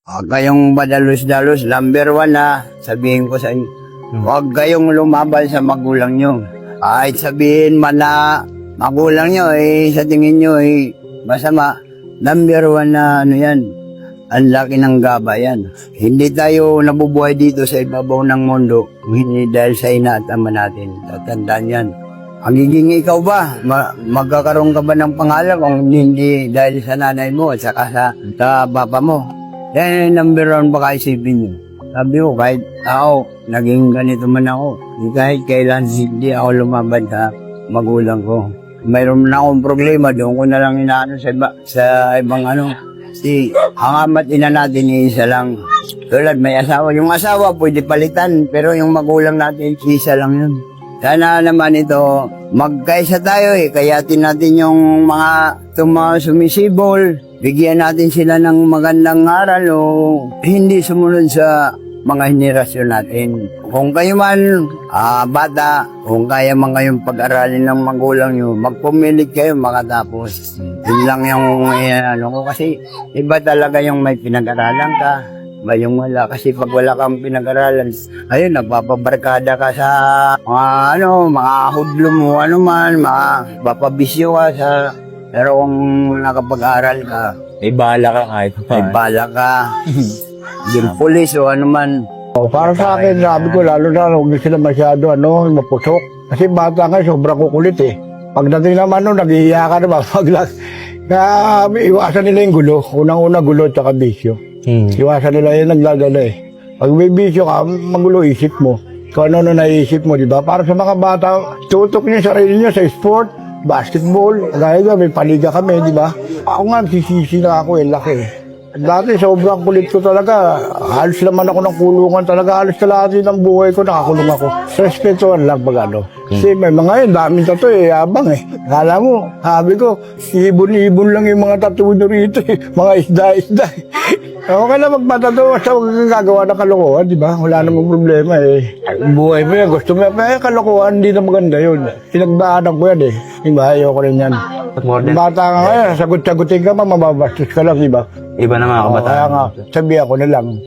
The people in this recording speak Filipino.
Huwag kayong madalos-dalos, number 1 na sabihin ko sa inyo. Huwag kayong lumaban sa magulang nyo. Kahit sabihin man na magulang nyo, sa tingin nyo, masama. Number 1 na ano yan, ang laki ng gaba yan. Hindi tayo nabubuhay dito sa ibabaw ng mundo, hindi dahil sa ina at ama natin. Tatandaan yan. Magiging ikaw ba? Magkakaroon ka ba ng pangalan kung hindi dahil sa nanay mo at saka sa papa mo? Yan number 1 baka isipin nyo. Sabi ko, kahit ako, naging ganito man ako. Kahit kailan hindi ako lumaban sa magulang ko. Mayroon na akong problema, doon ko na lang inaano sa ibang ano. Si ang ama't ina natin isa lang. Tulad may asawa. Yung asawa pwede palitan, pero yung magulang natin isa lang yun. Sana naman ito, magkaisa tayo kayatin natin yung mga sumisibol, bigyan natin sila ng magandang aral o hindi sumunod sa mga henerasyon natin. Kung kayo man, bata, kung kaya man kayong pag-aralin ng magulang nyo, magpumilit kayo makatapos. Yun lang yung ano ko kasi iba talaga yung may pinag-aralan ka. Ba yung wala, kasi pag wala kang pinag-aralan, ayun, nagpapabarkada ka sa mga hudlo mo, mapapabisyo ka sa, pero kung nakapag-aral ka, May bala ka kahit pa. may bala ka, yung pulis o ano man. Para sa akin, sabi ko, lalo na huwag na sila masyado mapusok. Kasi bata nga, sobrang kukulit eh. Pagdating naman naghihiya ka naman, iwasan nila yung gulo. Unang-una gulo at saka bisyo. Iwasan nila yung nagdadala eh. Pag may bisyo ka, magulo isip mo. Kung ano naiisip mo, di ba? Para sa mga bata, tutok niyo sarili niyo sa sport, basketball, gaya may paliga kami, di ba? Ako nga, sisisi na ako laki. Dati, sobrang kulit ko talaga. Halos naman ako ng kulungan talaga. Halos kalahati ng buhay ko, nakakulong ako. Respetuhan lang pag ano. Kasi may mga daming tato abang Kala mo, sabi ko, ibon-ibon lang yung mga tattoo nyo rito Mga isda-isda Okay lang magpatato, basta huwag kang gagawa ng kalokohan, di ba? Wala namang problema Buhay mo yan, gusto mo yan. Kalokohan, hindi na maganda yun. Pinagdaanan ko yan Di ba? Ayoko rin yan. Bata ka ngayon, sagot-sagutin ka, mababastos ka lang, di ba? Iba na mga kabataan. Kaya nga, sabi ako na lang.